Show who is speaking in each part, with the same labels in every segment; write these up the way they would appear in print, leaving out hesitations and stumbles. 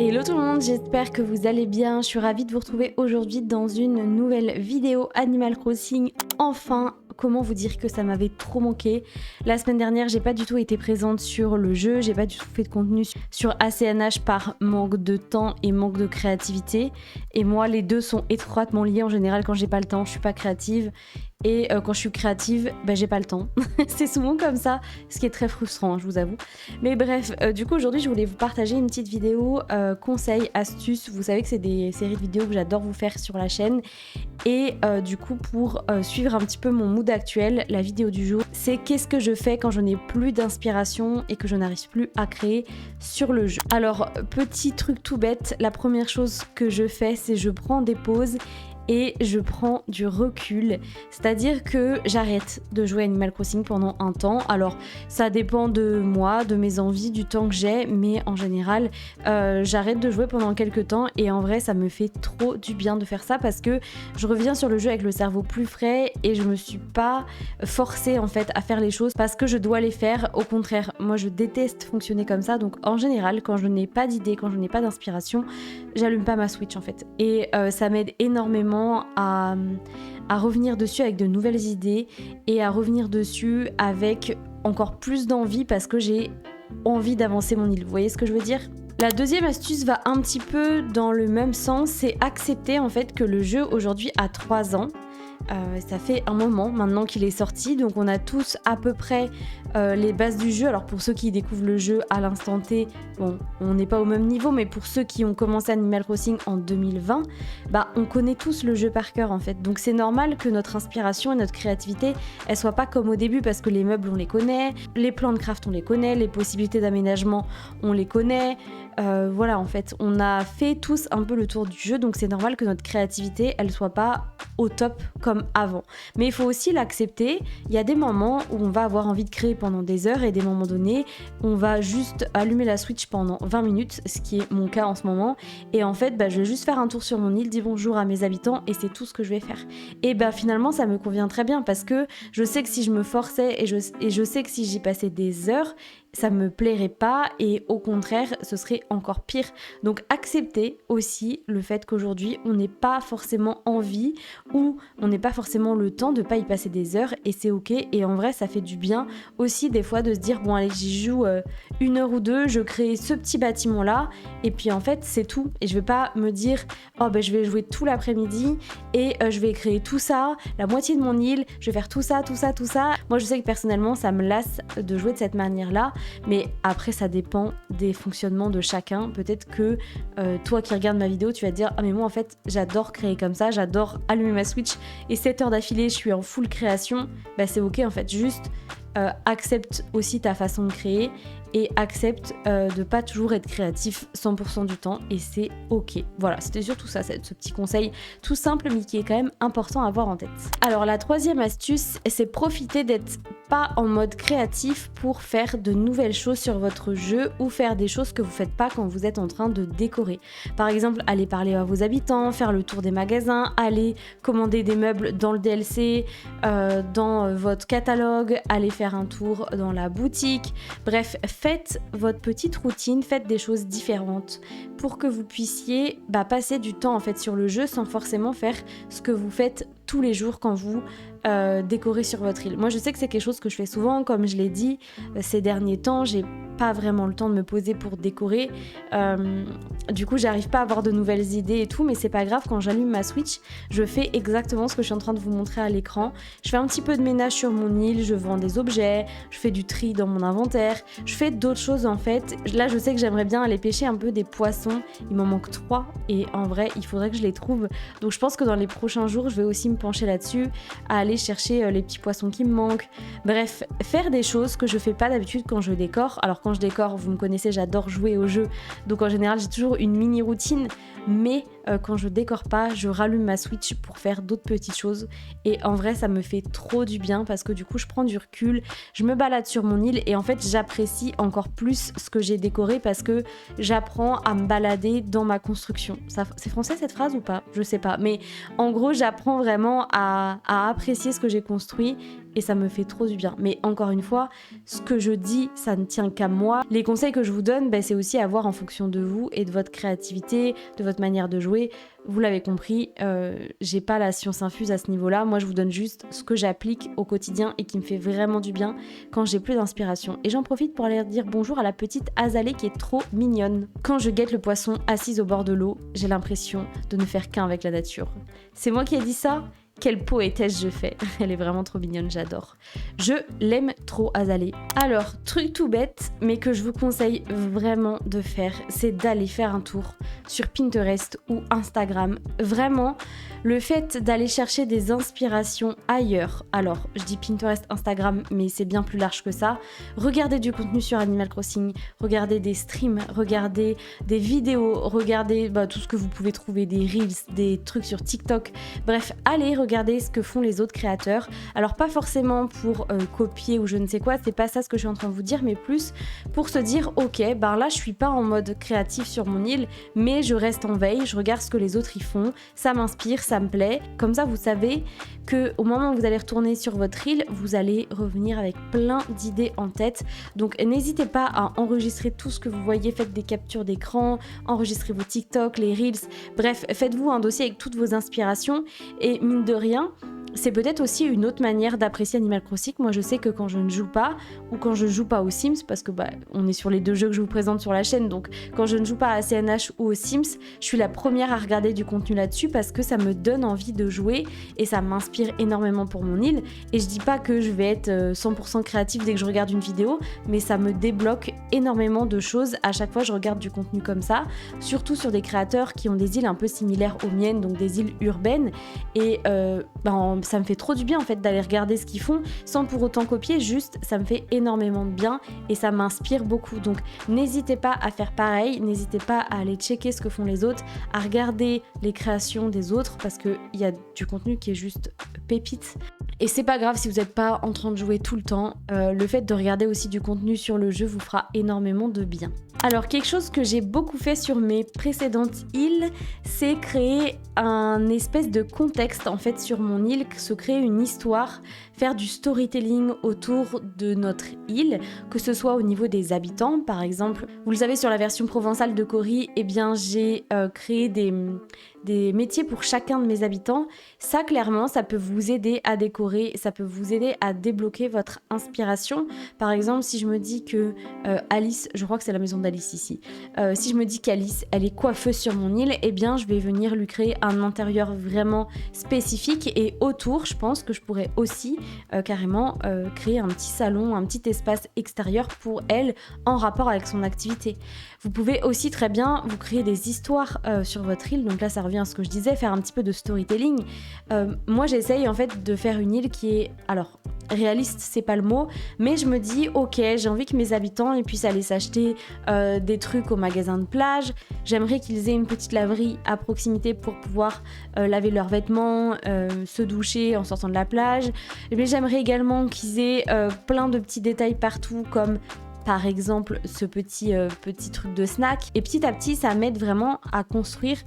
Speaker 1: Hello tout le monde, j'espère que vous allez bien. Je suis ravie de vous retrouver aujourd'hui dans une nouvelle vidéo Animal Crossing. Enfin, comment vous dire que ça m'avait trop manqué. La semaine dernière, j'ai pas du tout été présente sur le jeu, j'ai pas du tout fait de contenu sur ACNH par manque de temps et manque de créativité. Et moi, les deux sont étroitement liés. En général, quand j'ai pas le temps, je suis pas créative. Et quand je suis créative, j'ai pas le temps. C'est souvent comme ça, ce qui est très frustrant, je vous avoue. Mais bref, du coup aujourd'hui je voulais vous partager une petite vidéo conseils, astuces. Vous savez que c'est des séries de vidéos que j'adore vous faire sur la chaîne. Et du coup pour suivre un petit peu mon mood actuel, la vidéo du jour, c'est qu'est-ce que je fais quand je n'ai plus d'inspiration et que je n'arrive plus à créer sur le jeu. Alors petit truc tout bête, la première chose que je fais c'est je prends des pauses et je prends du recul, c'est-à-dire que j'arrête de jouer Animal Crossing pendant un temps. Alors ça dépend de moi, de mes envies, du temps que j'ai, mais en général j'arrête de jouer pendant quelques temps et en vrai ça me fait trop du bien de faire ça parce que je reviens sur le jeu avec le cerveau plus frais et je me suis pas forcée en fait à faire les choses parce que je dois les faire. Au contraire, moi je déteste fonctionner comme ça, donc en général quand je n'ai pas d'idée, quand je n'ai pas d'inspiration, j'allume pas ma Switch en fait. Et ça m'aide énormément à revenir dessus avec de nouvelles idées et à revenir dessus avec encore plus d'envie parce que j'ai envie d'avancer mon île. Vous voyez ce que je veux dire ? La deuxième astuce va un petit peu dans le même sens, c'est accepter en fait que le jeu aujourd'hui a 3 ans. Ça fait un moment maintenant qu'il est sorti, donc on a tous à peu près les bases du jeu. Alors pour ceux qui découvrent le jeu à l'instant T, bon, on n'est pas au même niveau, mais pour ceux qui ont commencé Animal Crossing en 2020, on connaît tous le jeu par cœur en fait. Donc c'est normal que notre inspiration et notre créativité, elles soient pas comme au début parce que les meubles on les connaît, les plans de craft on les connaît, les possibilités d'aménagement on les connaît. Voilà, en fait, on a fait tous un peu le tour du jeu, donc c'est normal que notre créativité, elle soit pas au top comme avant. Mais il faut aussi l'accepter. Il y a des moments où on va avoir envie de créer pendant des heures et des moments donnés, on va juste allumer la Switch pendant 20 minutes, ce qui est mon cas en ce moment. Et en fait, je vais juste faire un tour sur mon île, dire bonjour à mes habitants et c'est tout ce que je vais faire. Et finalement, ça me convient très bien parce que je sais que si je me forçais et je sais que si j'y passais des heures, ça me plairait pas et au contraire ce serait encore pire. Donc accepter aussi le fait qu'aujourd'hui on n'ait pas forcément envie ou on n'ait pas forcément le temps de pas y passer des heures et c'est ok. Et en vrai ça fait du bien aussi des fois de se dire bon allez j'y joue 1 heure ou 2, je crée ce petit bâtiment là et puis en fait c'est tout. Et je vais pas me dire je vais jouer tout l'après-midi et je vais créer tout ça, la moitié de mon île, je vais faire tout ça. Moi je sais que personnellement ça me lasse de jouer de cette manière là. Mais après ça dépend des fonctionnements de chacun. Peut-être que toi qui regardes ma vidéo tu vas te dire ah mais moi en fait j'adore créer comme ça, j'adore allumer ma Switch et 7 heures d'affilée je suis en full création. C'est ok en fait, juste accepte aussi ta façon de créer et accepte de pas toujours être créatif 100% du temps et c'est ok. Voilà, c'était surtout ça, ce petit conseil tout simple mais qui est quand même important à avoir en tête. Alors la troisième astuce, c'est profiter d'être pas en mode créatif pour faire de nouvelles choses sur votre jeu ou faire des choses que vous faites pas quand vous êtes en train de décorer. Par exemple, aller parler à vos habitants, faire le tour des magasins, aller commander des meubles dans le DLC, dans votre catalogue, aller faire un tour dans la boutique. Bref, faites votre petite routine, faites des choses différentes pour que vous puissiez passer du temps en fait sur le jeu sans forcément faire ce que vous faites tous les jours quand vous décorez sur votre île. Moi je sais que c'est quelque chose que je fais souvent, comme je l'ai dit ces derniers temps, j'ai pas vraiment le temps de me poser pour décorer, du coup j'arrive pas à avoir de nouvelles idées et tout, mais c'est pas grave, quand j'allume ma Switch je fais exactement ce que je suis en train de vous montrer à l'écran. Je fais un petit peu de ménage sur mon île, je vends des objets, je fais du tri dans mon inventaire, je fais d'autres choses en fait. Là je sais que j'aimerais bien aller pêcher un peu des poissons, il m'en manque 3 et en vrai il faudrait que je les trouve, donc je pense que dans les prochains jours je vais aussi me pencher là-dessus, à aller chercher les petits poissons qui me manquent. Bref, faire des choses que je fais pas d'habitude quand je décore. Alors quand je décore, vous me connaissez, j'adore jouer au jeu, donc en général j'ai toujours une mini routine, mais quand je décore pas, je rallume ma Switch pour faire d'autres petites choses. Et en vrai, ça me fait trop du bien parce que du coup, je prends du recul, je me balade sur mon île et en fait, j'apprécie encore plus ce que j'ai décoré parce que j'apprends à me balader dans ma construction. C'est français cette phrase ou pas? Je sais pas. Mais en gros, j'apprends vraiment à apprécier ce que j'ai construit et ça me fait trop du bien. Mais encore une fois, ce que je dis, ça ne tient qu'à moi. Les conseils que je vous donne, c'est aussi à voir en fonction de vous et de votre créativité, de votre manière de jouer. Vous l'avez compris, j'ai pas la science infuse à ce niveau-là. Moi, je vous donne juste ce que j'applique au quotidien et qui me fait vraiment du bien quand j'ai plus d'inspiration. Et j'en profite pour aller dire bonjour à la petite Azalée qui est trop mignonne. Quand je guette le poisson assise au bord de l'eau, j'ai l'impression de ne faire qu'un avec la nature. C'est moi qui ai dit ça ? Quelle poétesse je fais. Elle est vraiment trop mignonne, j'adore. Je l'aime trop, Azalée. Alors, truc tout bête, mais que je vous conseille vraiment de faire, c'est d'aller faire un tour sur Pinterest ou Instagram. Vraiment, le fait d'aller chercher des inspirations ailleurs. Alors, je dis Pinterest, Instagram, mais c'est bien plus large que ça. Regardez du contenu sur Animal Crossing, regardez des streams, regardez des vidéos, regardez tout ce que vous pouvez trouver, des reels, des trucs sur TikTok. Bref, allez regarder ce que font les autres créateurs. Alors pas forcément pour copier ou je ne sais quoi, c'est pas ça ce que je suis en train de vous dire, mais plus pour se dire ok, là je suis pas en mode créatif sur mon île, mais je reste en veille, je regarde ce que les autres y font, ça m'inspire, ça me plaît. Comme ça vous savez que au moment où vous allez retourner sur votre île, vous allez revenir avec plein d'idées en tête. Donc n'hésitez pas à enregistrer tout ce que vous voyez, faites des captures d'écran, enregistrez vos TikTok, les reels, bref, faites-vous un dossier avec toutes vos inspirations et mine de rien, c'est peut-être aussi une autre manière d'apprécier Animal Crossing. Moi, je sais que quand je ne joue pas, ou quand je joue pas aux Sims, parce que on est sur les deux jeux que je vous présente sur la chaîne, donc quand je ne joue pas à CNH ou aux Sims, je suis la première à regarder du contenu là-dessus parce que ça me donne envie de jouer et ça m'inspire énormément pour mon île. Et je dis pas que je vais être 100% créative dès que je regarde une vidéo, mais ça me débloque énormément de choses. À chaque fois, je regarde du contenu comme ça, surtout sur des créateurs qui ont des îles un peu similaires aux miennes, donc des îles urbaines. Et ça me fait trop du bien en fait d'aller regarder ce qu'ils font sans pour autant copier, juste ça me fait énormément de bien et ça m'inspire beaucoup. Donc n'hésitez pas à faire pareil, n'hésitez pas à aller checker ce que font les autres, à regarder les créations des autres parce qu'il y a du contenu qui est juste pépite. Et c'est pas grave si vous n'êtes pas en train de jouer tout le temps, le fait de regarder aussi du contenu sur le jeu vous fera énormément de bien. Alors quelque chose que j'ai beaucoup fait sur mes précédentes îles, c'est créer un espèce de contexte en fait sur mon île, se créer une histoire, faire du storytelling autour de notre île, que ce soit au niveau des habitants par exemple. Vous le savez sur la version provençale de Cory, j'ai créé des métiers pour chacun de mes habitants. Ça clairement, ça peut vous aider à décorer, ça peut vous aider à débloquer votre inspiration. Par exemple, si je me dis que Alice, je crois que c'est la maison d'Alice ici, si je me dis qu'Alice, elle est coiffeuse sur mon île, je vais venir lui créer un intérieur vraiment spécifique et autour, je pense que je pourrais aussi carrément créer un petit salon, un petit espace extérieur pour elle en rapport avec son activité. Vous pouvez aussi très bien vous créer des histoires sur votre île, donc là ça revient à ce que je disais, faire un petit peu de storytelling. Moi j'essaye en fait de faire une île qui est, alors réaliste c'est pas le mot, mais je me dis ok, j'ai envie que mes habitants ils puissent aller s'acheter des trucs au magasin de plage, j'aimerais qu'ils aient une petite laverie à proximité pour pouvoir laver leurs vêtements, se doucher en sortant de la plage, mais j'aimerais également qu'ils aient plein de petits détails partout comme par exemple ce petit truc de snack, et petit à petit ça m'aide vraiment à construire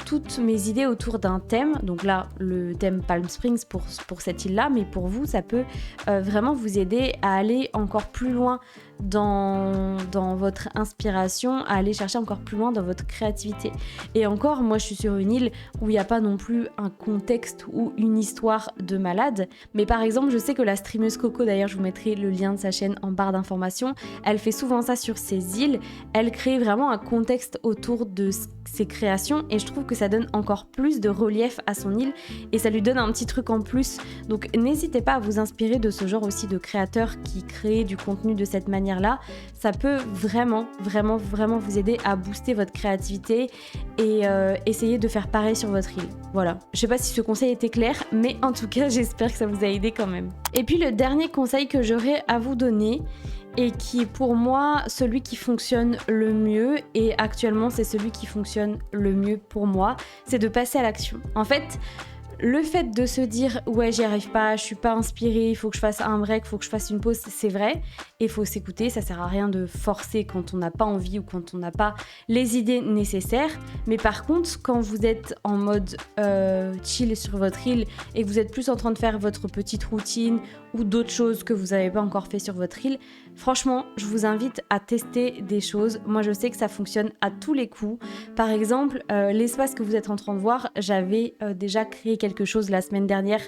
Speaker 1: toutes mes idées autour d'un thème. Donc là le thème Palm Springs pour cette île là, mais pour vous ça peut vraiment vous aider à aller encore plus loin dans votre inspiration, à aller chercher encore plus loin dans votre créativité. Et encore, moi je suis sur une île où il n'y a pas non plus un contexte ou une histoire de malade, mais par exemple je sais que la streameuse Coco, d'ailleurs je vous mettrai le lien de sa chaîne en barre d'informations, elle fait souvent ça sur ses îles, elle crée vraiment un contexte autour de ses créations et je trouve que ça donne encore plus de relief à son île et ça lui donne un petit truc en plus. Donc n'hésitez pas à vous inspirer de ce genre aussi de créateurs qui créent du contenu de cette manière-là. Ça peut vraiment vous aider à booster votre créativité et essayer de faire pareil sur votre île. Voilà. Je sais pas si ce conseil était clair, mais en tout cas j'espère que ça vous a aidé quand même. Et puis le dernier conseil que j'aurais à vous donner, et qui est pour moi celui qui fonctionne le mieux, et actuellement c'est celui qui fonctionne le mieux pour moi, c'est de passer à l'action. En fait, le fait de se dire ouais j'y arrive pas, je suis pas inspirée, il faut que je fasse un break, il faut que je fasse une pause, c'est vrai, et il faut s'écouter, ça sert à rien de forcer quand on n'a pas envie ou quand on n'a pas les idées nécessaires. Mais par contre, quand vous êtes en mode chill sur votre île et que vous êtes plus en train de faire votre petite routine ou d'autres choses que vous n'avez pas encore fait sur votre île, franchement, je vous invite à tester des choses. Moi, je sais que ça fonctionne à tous les coups. Par exemple, l'espace que vous êtes en train de voir, j'avais déjà créé quelque chose la semaine dernière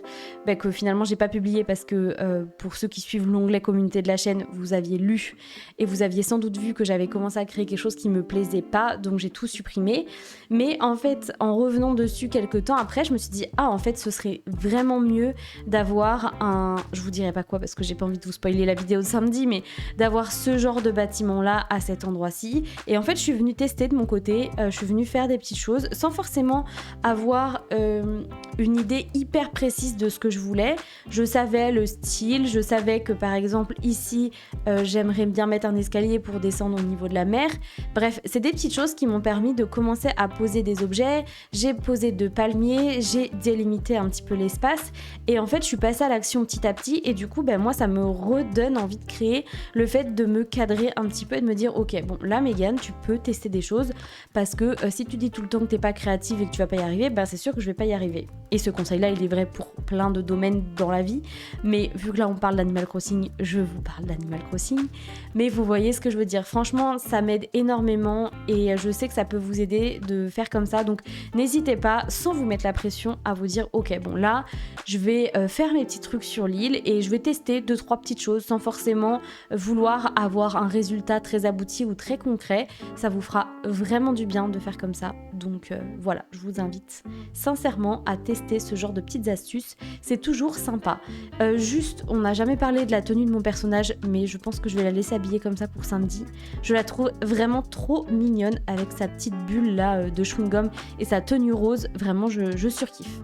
Speaker 1: que finalement, j'ai pas publié parce que pour ceux qui suivent l'onglet communauté de la chaîne, vous aviez lu et vous aviez sans doute vu que j'avais commencé à créer quelque chose qui me plaisait pas, donc j'ai tout supprimé. Mais en fait, en revenant dessus quelques temps après, je me suis dit, ah, en fait, ce serait vraiment mieux d'avoir un... Je vous dirai pas quoi parce que j'ai pas envie de vous spoiler la vidéo de samedi, mais d'avoir ce genre de bâtiment-là à cet endroit-ci. Et en fait, je suis venue tester de mon côté, je suis venue faire des petites choses sans forcément avoir une idée hyper précise de ce que je voulais. Je savais le style, je savais que par exemple ici, j'aimerais bien mettre un escalier pour descendre au niveau de la mer. Bref, c'est des petites choses qui m'ont permis de commencer à poser des objets. J'ai posé 2 palmiers, j'ai délimité un petit peu l'espace et en fait, je suis passée à l'action petit à petit et du coup, moi, ça me redonne envie de créer, le fait de me cadrer un petit peu et de me dire ok, bon là Mégane, tu peux tester des choses parce que si tu dis tout le temps que t'es pas créative et que tu vas pas y arriver, c'est sûr que je vais pas y arriver. Et ce conseil-là, il est vrai pour plein de domaines dans la vie, mais vu que là on parle d'Animal Crossing, je vous parle d'Animal Crossing, mais vous voyez ce que je veux dire. Franchement, ça m'aide énormément et je sais que ça peut vous aider de faire comme ça, donc n'hésitez pas, sans vous mettre la pression, à vous dire ok, bon là, je vais faire mes petits trucs sur l'île et je vais tester 2-3 petites choses sans forcément vouloir avoir un résultat très abouti ou très concret. Ça vous fera vraiment du bien de faire comme ça, donc voilà, je vous invite sincèrement à tester ce genre de petites astuces, c'est toujours sympa. Juste, on n'a jamais parlé de la tenue de mon personnage, mais je pense que je vais la laisser habiller comme ça pour samedi. Je la trouve vraiment trop mignonne avec sa petite bulle là de chewing-gum et sa tenue rose, vraiment je surkiffe.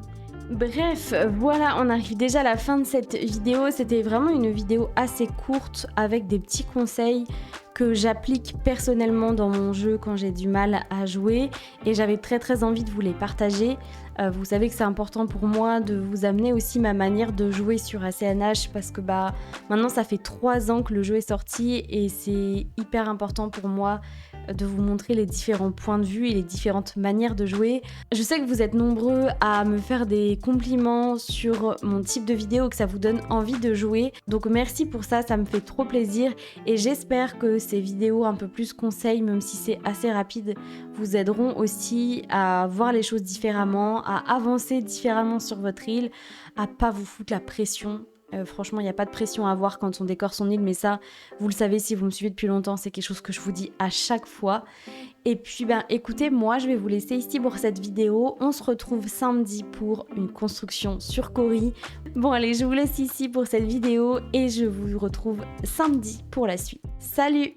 Speaker 1: Bref, voilà, on arrive déjà à la fin de cette vidéo. C'était vraiment une vidéo assez courte avec des petits conseils que j'applique personnellement dans mon jeu quand j'ai du mal à jouer et j'avais très envie de vous les partager. Vous savez que c'est important pour moi de vous amener aussi ma manière de jouer sur ACNH parce que maintenant ça fait 3 ans que le jeu est sorti et c'est hyper important pour moi de vous montrer les différents points de vue et les différentes manières de jouer. Je sais que vous êtes nombreux à me faire des compliments sur mon type de vidéo, que ça vous donne envie de jouer. Donc merci pour ça, ça me fait trop plaisir et j'espère que ces vidéos un peu plus conseils, même si c'est assez rapide, vous aideront aussi à voir les choses différemment, à avancer différemment sur votre île, à pas vous foutre la pression. Franchement, il n'y a pas de pression à avoir quand on décore son île, mais ça, vous le savez si vous me suivez depuis longtemps, c'est quelque chose que je vous dis à chaque fois. Et puis, écoutez, moi, je vais vous laisser ici pour cette vidéo. On se retrouve samedi pour une construction sur Cori. Bon, allez, je vous laisse ici pour cette vidéo et je vous retrouve samedi pour la suite. Salut!